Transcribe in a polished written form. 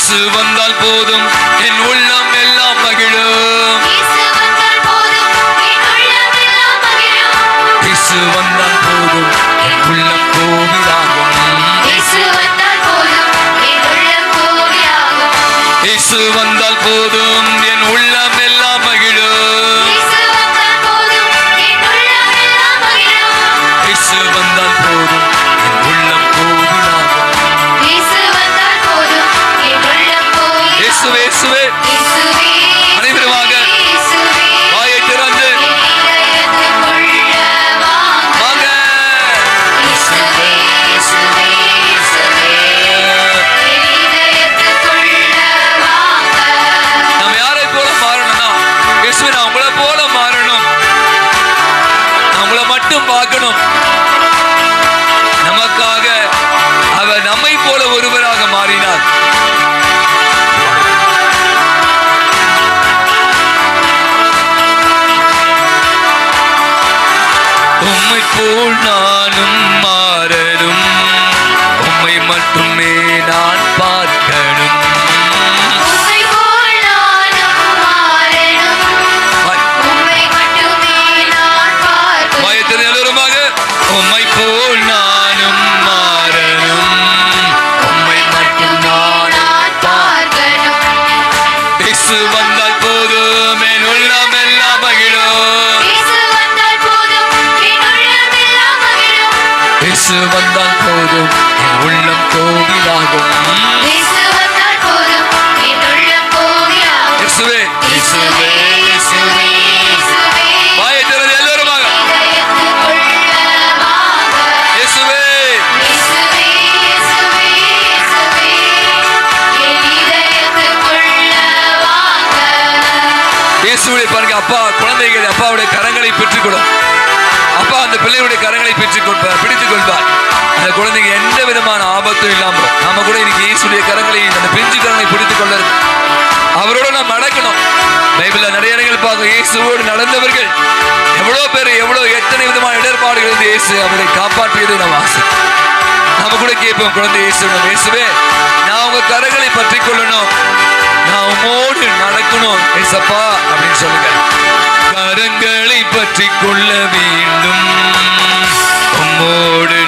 இயேசு வந்தால் போதும் என் உள்ளம் எல்லாம் மகிழும். இயேசு வந்தால் போதும் என் உள்ளம் கோவிலாகும். இயேசு வந்தால் போதும் என் உள்ளம் எல்லாம் மகிழும். இயேசு வந்தால் போதும் என் உள்ளம் கோவிலாகும். இயேசுவே இயேசுவே அனைவருமாக வாயை திறந்து வாங்க. நம்ம யாரை போல மாறணும்னா இயேசுவே நான் உங்களை போல மாறணும். நான் உங்களை மட்டும் பார்க்கணும். நமக்காக அவர் நம்மை போல ஒருவராக மாறினார். உம்மை போல் நானும் மாறணும். உம்மை மட்டுமே நான் பார்க்கணும். எல்லோருமாக உம்மை போல் நானும் மாறணும். உம்மை மட்டும் நான் பார்க்கணும். இயேசு வந்தால் போதும் என் உள்ளம் எல்லாம் மகிழும். இயேசு வந்தால் போதும் என் உள்ளம் கோவிலாகும். இயேசுவே இயேசுவே வாயை திறந்து எல்லோருமாக இயேசுவே இயேசுவை பாருங்க. அப்பா குழந்தைகள் அப்பாவுடைய கரங்களை பெற்றுக்கொள்ளும். அப்பா அந்த பிள்ளையுடைய கரங்களை பிடித்துக் கொள்வார். அந்த குழந்தைங்க எந்த விதமான ஆபத்தும் இல்லாமல் நாம கூட இன்னைக்கு இயேசுடைய கரங்களை அந்த பிஞ்சு கரங்களை பிடித்துக் கொள்ள அவரோட நாம் நடக்கணும். பைபிள்ல நிறைய இடங்கள் பார்க்க இயேசுவோடு நடந்தவர்கள் எவ்வளவு பேர் எத்தனை விதமான இடர்பாடுகள் இருந்து இயேசு அவரை காப்பாற்றியது நம்ம ஆசை. நாம கூட கேட்போம் குழந்தை இயேசுவே நான் உங்க கரங்களை பற்றி கொள்ளணும். நான் உம்மோடு நடக்கணும் ஏசப்பா அப்படின்னு சொல்லுங்க. கரங்களை பற்றி கொள்ள வேண்டும். உம்மோடு